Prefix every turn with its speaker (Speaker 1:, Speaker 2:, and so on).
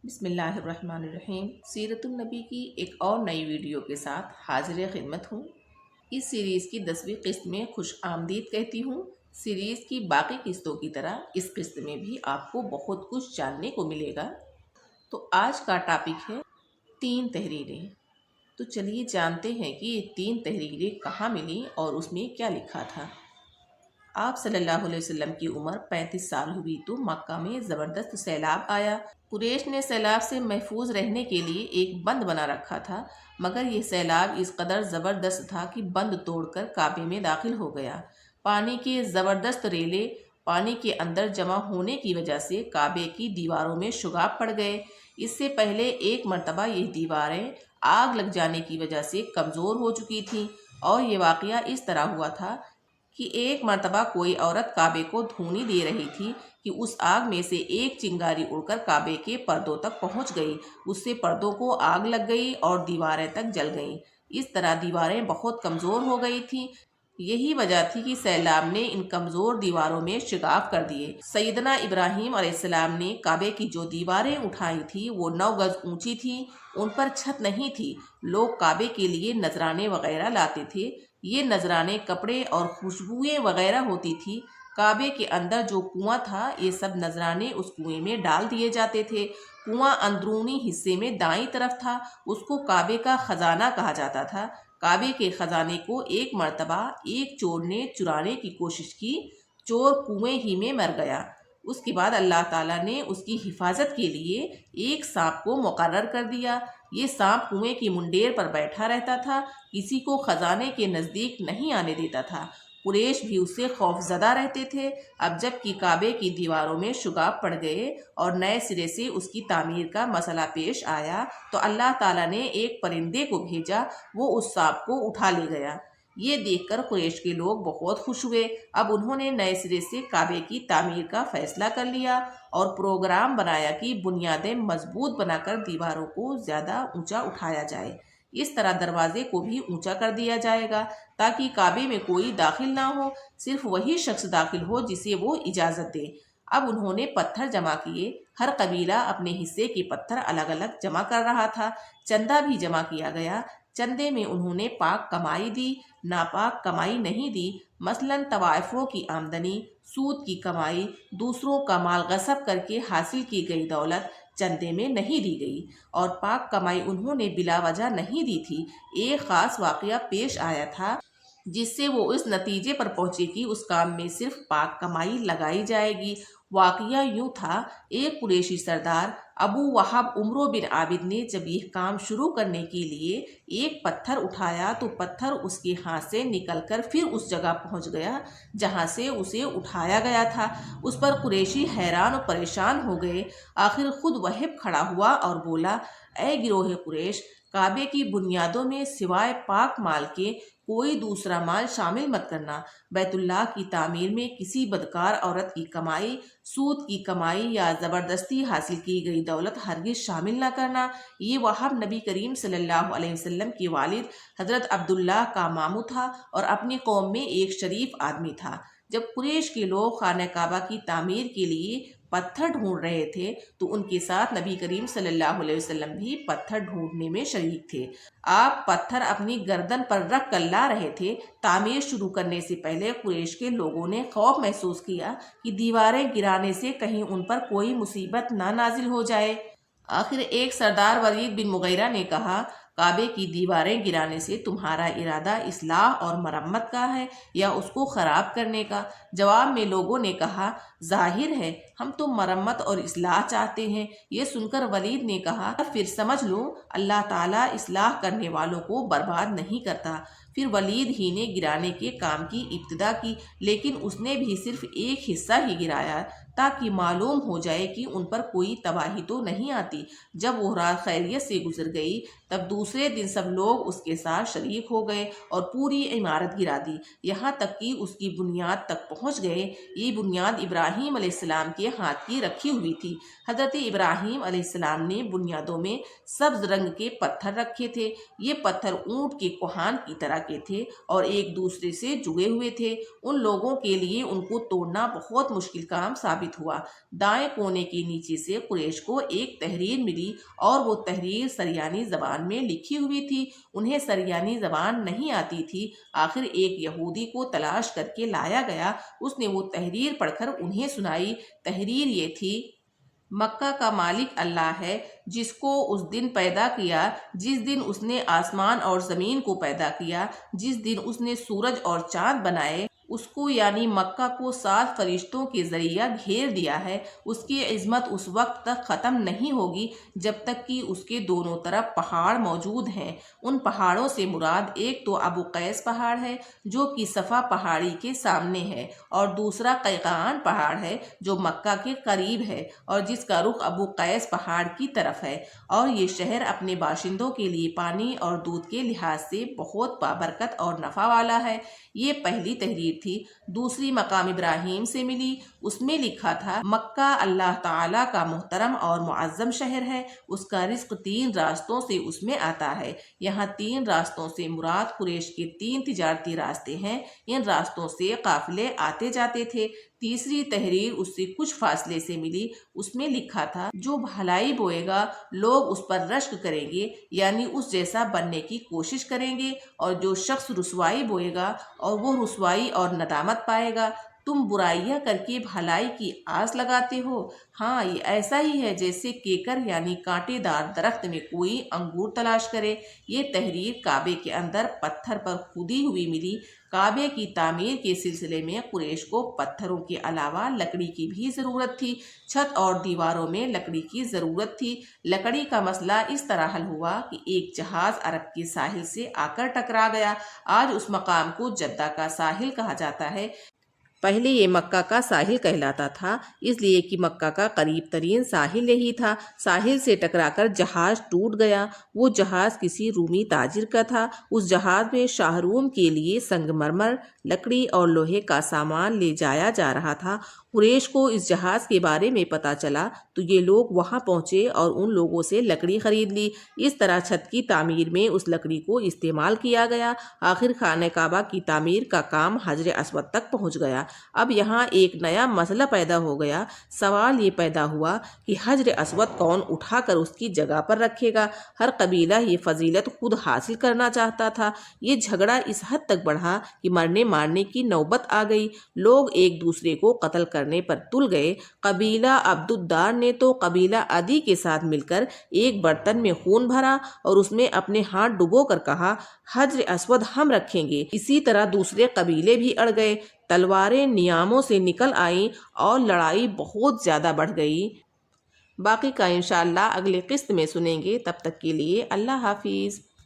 Speaker 1: بسم اللہ الرحمن الرحیم۔ سیرت النبی کی ایک اور نئی ویڈیو کے ساتھ حاضر خدمت ہوں۔ اس سیریز کی 10ویں قسط میں خوش آمدید کہتی ہوں۔ سیریز کی باقی قسطوں کی طرح اس قسط میں بھی آپ کو بہت کچھ جاننے کو ملے گا۔ تو آج کا ٹاپک ہے 3 تحریریں۔ تو چلیے جانتے ہیں کہ یہ 3 تحریریں کہاں ملیں اور اس میں کیا لکھا تھا۔ آپ صلی اللہ علیہ وسلم کی عمر 35 سال ہوئی تو مکہ میں زبردست سیلاب آیا۔ قریش نے سیلاب سے محفوظ رہنے کے لیے ایک بند بنا رکھا تھا، مگر یہ سیلاب اس قدر زبردست تھا کہ بند توڑ کر کعبے میں داخل ہو گیا۔ پانی کے زبردست ریلے پانی کے اندر جمع ہونے کی وجہ سے کعبے کی دیواروں میں شگاف پڑ گئے۔ اس سے پہلے ایک مرتبہ یہ دیواریں آگ لگ جانے کی وجہ سے کمزور ہو چکی تھیں، اور یہ واقعہ اس طرح ہوا تھا کہ ایک مرتبہ کوئی عورت کعبے کو دھونی دے رہی تھی کہ اس آگ میں سے ایک چنگاری اڑ کر کعبے کے پردوں تک پہنچ گئی۔ اس سے پردوں کو آگ لگ گئی اور دیواریں تک جل گئیں۔ اس طرح دیواریں بہت کمزور ہو گئی تھیں۔ یہی وجہ تھی کہ سیلاب نے ان کمزور دیواروں میں شگاف کر دیے۔ سیدنا ابراہیم علیہ السلام نے کعبے کی جو دیواریں اٹھائی تھی وہ 9 گز اونچی تھیں۔ ان پر چھت نہیں تھی۔ لوگ کعبے کے لیے نذرانے وغیرہ لاتے تھے۔ یہ نذرانے کپڑے اور خوشبوئیں وغیرہ ہوتی تھی۔ کعبے کے اندر جو کنواں تھا یہ سب نذرانے اس کنویں میں ڈال دیے جاتے تھے۔ کنواں اندرونی حصے میں دائیں طرف تھا۔ اس کو کعبے کا خزانہ کہا جاتا تھا۔ کعبے کے خزانے کو ایک مرتبہ ایک چور نے چرانے کی کوشش کی۔ چور کنویں ہی میں مر گیا۔ اس کے بعد اللہ تعالیٰ نے اس کی حفاظت کے لیے ایک سانپ کو مقرر کر دیا۔ یہ سانپ کنویں کی منڈیر پر بیٹھا رہتا تھا، کسی کو خزانے کے نزدیک نہیں آنے دیتا تھا۔ قریش بھی اس سے خوف زدہ رہتے تھے۔ اب جب کہ کعبے کی دیواروں میں شگاف پڑ گئے اور نئے سرے سے اس کی تعمیر کا مسئلہ پیش آیا تو اللہ تعالیٰ نے ایک پرندے کو بھیجا، وہ اس سانپ کو اٹھا لے گیا۔ یہ دیکھ کر قریش کے لوگ بہت خوش ہوئے۔ اب انہوں نے نئے سرے سے کعبے کی تعمیر کا فیصلہ کر لیا اور پروگرام بنایا کہ بنیادیں مضبوط بنا کر دیواروں کو زیادہ اونچا اٹھایا جائے۔ اس طرح دروازے کو بھی اونچا کر دیا جائے گا تاکہ کعبے میں کوئی داخل نہ ہو، صرف وہی شخص داخل ہو جسے وہ اجازت دے۔ اب انہوں نے پتھر جمع کیے۔ ہر قبیلہ اپنے حصے کے پتھر الگ الگ جمع کر رہا تھا۔ چندہ بھی جمع کیا گیا۔ چندے میں انہوں نے پاک کمائی دی، ناپاک کمائی نہیں دی۔ مثلاً طوائفوں کی آمدنی، سود کی کمائی، دوسروں کا مال غصب کر کے حاصل کی گئی دولت چندے میں نہیں دی گئی، اور پاک کمائی انہوں نے بلا وجہ نہیں دی تھی۔ ایک خاص واقعہ پیش آیا تھا جس سے وہ اس نتیجے پر پہنچے کہ اس کام میں صرف پاک کمائی لگائی جائے گی۔ واقعہ یوں تھا، ایک قریشی سردار ابو وہب عمرو بن عابد نے جب یہ کام شروع کرنے کے لیے ایک پتھر اٹھایا تو پتھر اس کے ہاتھ سے نکل کر پھر اس جگہ پہنچ گیا جہاں سے اسے اٹھایا گیا تھا۔ اس پر قریشی حیران و پریشان ہو گئے۔ آخر خود وہب کھڑا ہوا اور بولا، اے گروہ قریش، کعبے کی بنیادوں میں سوائے پاک مال کے کوئی دوسرا مال شامل مت کرنا۔ بیت اللہ کی تعمیر میں کسی بدکار عورت کی کمائی، سود کی کمائی یا زبردستی حاصل کی گئی دولت ہرگز شامل نہ کرنا۔ یہ وہب نبی کریم صلی اللہ علیہ وسلم کے والد حضرت عبداللہ کا ماموں تھا اور اپنی قوم میں ایک شریف آدمی تھا۔ جب قریش کے لوگ خانہ کعبہ کی تعمیر کے لیے پتھر ڈھونڈ رہے تھے تو ان کے ساتھ نبی کریم صلی اللہ علیہ وسلم بھی پتھر ڈھونڈنے میں شریک تھے۔ آپ پتھر اپنی گردن پر رکھ کر لا رہے تھے۔ تعمیر شروع کرنے سے پہلے قریش کے لوگوں نے خوف محسوس کیا کہ دیواریں گرانے سے کہیں ان پر کوئی مصیبت نہ نازل ہو جائے۔ آخر ایک سردار ولید بن مغیرہ نے کہا، کعبے کی دیواریں گرانے سے تمہارا ارادہ اصلاح اور مرمت کا ہے یا اس کو خراب کرنے کا؟ جواب میں لوگوں نے کہا، ظاہر ہے ہم تو مرمت اور اصلاح چاہتے ہیں۔ یہ سن کر ولید نے کہا، پھر سمجھ لو اللہ تعالیٰ اصلاح کرنے والوں کو برباد نہیں کرتا۔ پھر ولید ہی نے گرانے کے کام کی ابتدا کی، لیکن اس نے بھی صرف ایک حصہ ہی گرایا تاکہ معلوم ہو جائے کہ ان پر کوئی تباہی تو نہیں آتی۔ جب وہ رات خیریت سے گزر گئی تب دوسرے دن سب لوگ اس کے ساتھ شریک ہو گئے اور پوری عمارت گرا دی، یہاں تک کہ اس کی بنیاد تک پہنچ گئے۔ یہ بنیاد ابراہیم علیہ السلام کے کے ہاتھ کی رکھی ہوئی تھی۔ حضرت ابراہیم علیہ السلام نے بنیادوں میں سبز رنگ کے پتھر رکھے تھے۔ یہ پتھر اونٹ کے کوہان کی طرح کے تھے اور ایک دوسرے سے جڑے ہوئے تھے۔ ان لوگوں کے لیے ان کو توڑنا بہت مشکل کام ثابت ہوا۔ دائیں کونے کے نیچے سے قریش کو ایک تحریر ملی اور وہ تحریر سریانی زبان میں لکھی ہوئی تھی۔ انہیں سریانی زبان نہیں آتی تھی۔ آخر ایک یہودی کو تلاش کر کے لایا گیا۔ اس نے وہ تحریر پڑھ کر انہیں سنائی۔ تحریر یہ تھی: مکہ کا مالک اللہ ہے، جس کو اس دن پیدا کیا جس دن اس نے آسمان اور زمین کو پیدا کیا، جس دن اس نے سورج اور چاند بنائے، اس کو یعنی مکہ کو 7 فرشتوں کے ذریعہ گھیر دیا ہے۔ اس کی عظمت اس وقت تک ختم نہیں ہوگی جب تک کہ اس کے دونوں طرف پہاڑ موجود ہیں۔ ان پہاڑوں سے مراد ایک تو ابو قیس پہاڑ ہے جو کہ صفا پہاڑی کے سامنے ہے، اور دوسرا قیقان پہاڑ ہے جو مکہ کے قریب ہے اور جس کا رخ ابو قیس پہاڑ کی طرف ہے، اور یہ شہر اپنے باشندوں کے لیے پانی اور دودھ کے لحاظ سے بہت بابرکت اور نفع والا ہے۔ یہ پہلی تحریر تھی۔ دوسری مقام ابراہیم سے ملی۔ اس میں لکھا تھا: مکہ اللہ تعالیٰ کا محترم اور معظم شہر ہے، اس کا رزق 3 راستوں سے اس میں آتا ہے۔ یہاں 3 راستوں سے مراد قریش کے 3 تجارتی راستے ہیں۔ ان راستوں سے قافلے آتے جاتے تھے۔ تیسری تحریر اس سے کچھ فاصلے سے ملی۔ اس میں لکھا تھا: جو بھلائی بوئے گا لوگ اس پر رشک کریں گے، یعنی اس جیسا بننے کی کوشش کریں گے، اور جو شخص رسوائی بوئے گا اور وہ رسوائی اور ندامت پائے گا۔ تم برائیاں کر کے بھلائی کی آس لگاتے ہو۔ ہاں، یہ ایسا ہی ہے جیسے کیکر یعنی کانٹے دار درخت میں کوئی انگور تلاش کرے۔ یہ تحریر کعبے کے اندر پتھر پر کھودی ہوئی ملی۔ کعبے کی تعمیر کے سلسلے میں قریش کو پتھروں کے علاوہ لکڑی کی بھی ضرورت تھی۔ چھت اور دیواروں میں لکڑی کی ضرورت تھی۔ لکڑی کا مسئلہ اس طرح حل ہوا کہ ایک جہاز عرب کے ساحل سے آ کر ٹکرا گیا۔ آج اس مقام کو جدہ کا ساحل کہا جاتا ہے۔ پہلے یہ مکہ کا ساحل کہلاتا تھا، اس لیے کہ مکہ کا قریب ترین ساحل یہی تھا۔ ساحل سے ٹکرا کر جہاز ٹوٹ گیا۔ وہ جہاز کسی رومی تاجر کا تھا۔ اس جہاز میں شاہ روم کے لیے سنگ مرمر، لکڑی اور لوہے کا سامان لے جایا جا رہا تھا۔ قریش کو اس جہاز کے بارے میں پتہ چلا تو یہ لوگ وہاں پہنچے اور ان لوگوں سے لکڑی خرید لی۔ اس طرح چھت کی تعمیر میں اس لکڑی کو استعمال کیا گیا۔ آخر خانہ کعبہ کی تعمیر کا کام حجر اسود تک پہنچ گیا۔ اب یہاں ایک نیا مسئلہ پیدا ہو گیا۔ سوال یہ پیدا ہوا کہ حجر اسود کون اٹھا کر اس کی جگہ پر رکھے گا؟ ہر قبیلہ یہ فضیلت خود حاصل کرنا چاہتا تھا۔ یہ جھگڑا اس حد تک بڑھا کہ مرنے مارنے کی نوبت آ گئی۔ لوگ ایک دوسرے کو قتل کرنے پر تل گئے۔ قبیلہ عبد الدار نے تو قبیلہ عدی کے ساتھ مل کر ایک برتن میں خون بھرا اور اس میں اپنے ہاتھ ڈبو کر کہا: حجر اسود ہم رکھیں گے۔ اسی طرح دوسرے قبیلے بھی اڑ گئے۔ تلواریں نیاموں سے نکل آئیں اور لڑائی بہت زیادہ بڑھ گئی۔ باقی کا انشاءاللہ اگلے قسط میں سنیں گے۔ تب تک کے لیے اللہ حافظ۔